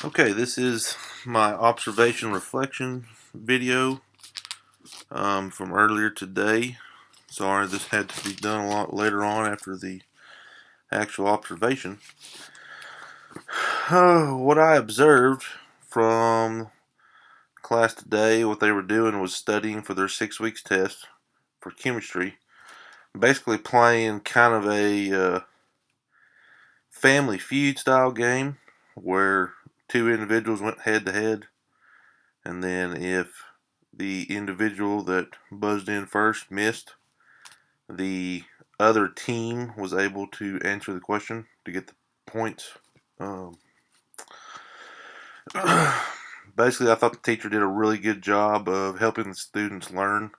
Okay, this is my observation reflection video from earlier today. Sorry, this had to be done a lot later on after the actual observation. What I observed from class today, what they were doing was studying for their 6 weeks test for chemistry. Basically playing kind of a Family Feud style game where two individuals went head to head, and then if the individual that buzzed in first missed, the other team was able to answer the question to get the points. Um, Basically, I thought the teacher did a really good job of helping the students learn.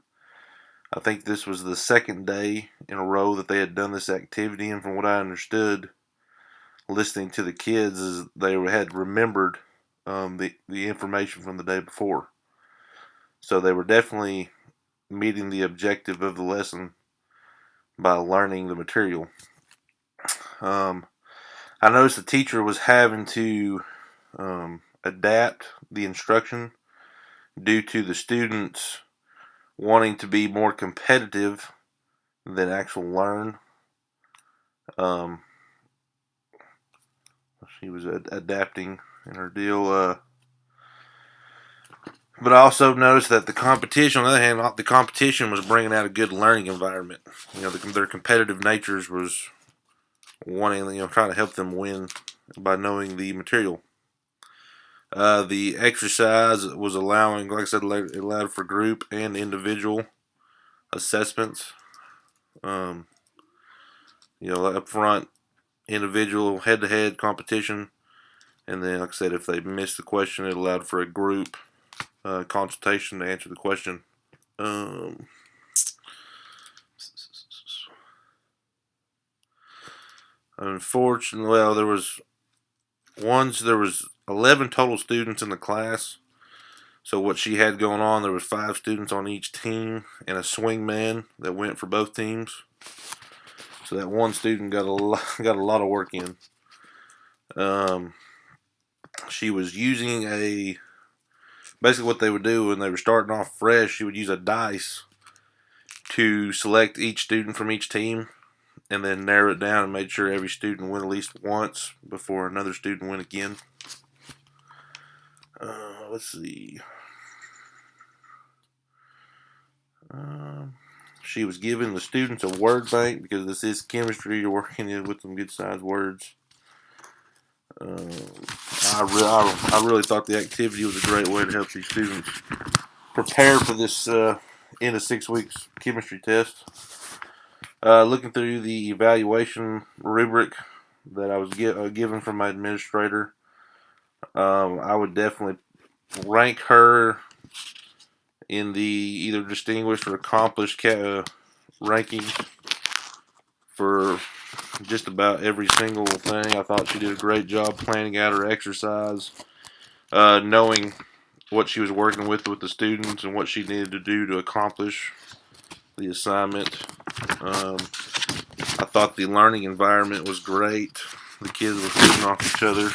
I think this was the second day in a row that they had done this activity, and from what I understood, listening to the kids, is they had remembered the information from the day before. So they were definitely meeting the objective of the lesson by learning the material. I noticed the teacher was having to adapt the instruction due to the students wanting to be more competitive than actual learn. Um, she was adapting in her deal. But I also noticed that the competition, on the other hand, the competition was bringing out a good learning environment. Their competitive natures was wanting, trying to help them win by knowing the material. The exercise was allowing, like I said, it allowed for group and individual assessments. Um, Up front, individual head-to-head competition, and then, like I said, if they missed the question, it allowed for a group consultation to answer the question. Unfortunately, well, there was 11 total students in the class. So what she had going on, there was 5 students on each team and a swing man that went for both teams. So that one student got a lot of work in. She was using basically what they would do when they were starting off fresh. She would use a dice to select each student from each team, and then narrow it down and made sure every student went at least once before another student went again. Let's see. She was giving the students a word bank because this is chemistry. You're working with some good sized words. I really thought the activity was a great way to help these students prepare for this end of 6 weeks chemistry test. Looking through the evaluation rubric that I was given from my administrator, I would definitely rank her in the either distinguished or accomplished rankings for just about every single thing. I thought she did a great job planning out her exercise, knowing what she was working with the students and what she needed to do to accomplish the assignment. I thought the learning environment was great. The kids were feeding off each other.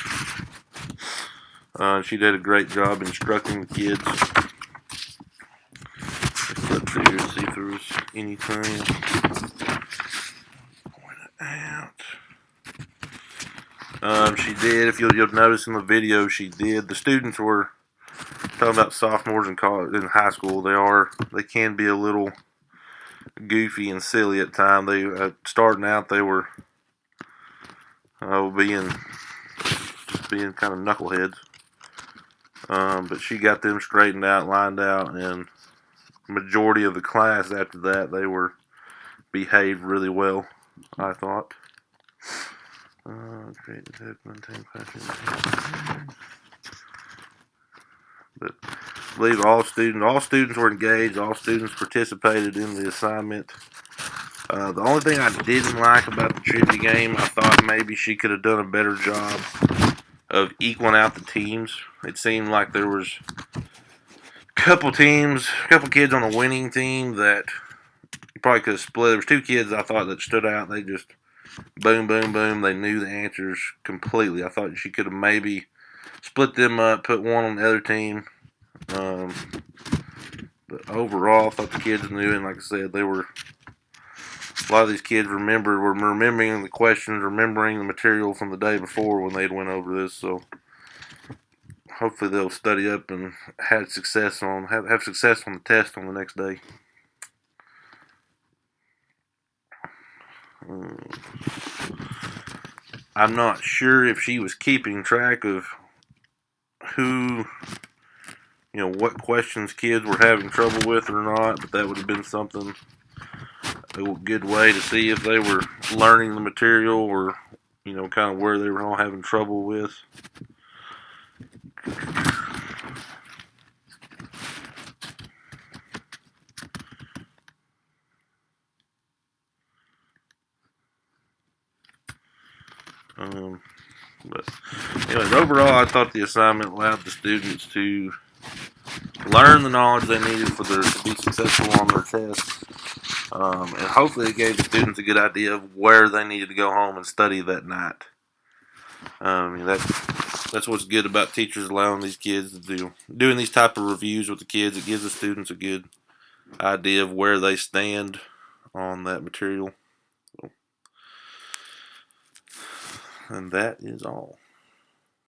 She did a great job instructing the kids. Let's look through here and see if there was anything pointed out. She did, if you'll notice in the video, she did. The students were talking about sophomores in college, in high school. They can be a little goofy and silly at times. They starting out, they were being kind of knuckleheads. But she got them straightened out, lined out, and majority of the class after that, they were behaved really well, I thought. But I believe all students were engaged. All students participated in the assignment. The only thing I didn't like about the trivia game, I thought maybe she could have done a better job of equaling out the teams. It seemed like there was a couple kids on the winning team that you probably could have split. There was 2 kids I thought that stood out. They just boom, boom, boom. They knew the answers completely. I thought she could have maybe split them up, put one on the other team. But overall, I thought the kids knew, and like I said, they were a lot of these kids were remembering the questions, remembering the material from the day before when they'd went over this. So hopefully they'll study up and have success on the test on the next day. I'm not sure if she was keeping track of who, what questions kids were having trouble with or not, but that would have been something, a good way to see if they were learning the material or, kind of where they were all having trouble with. But anyways, overall, I thought the assignment allowed the students to learn the knowledge they needed to be successful on their tests. And hopefully it gave the students a good idea of where they needed to go home and study that night. That's what's good about teachers allowing these kids to doing these type of reviews with the kids. It gives the students a good idea of where they stand on that material. And that is all.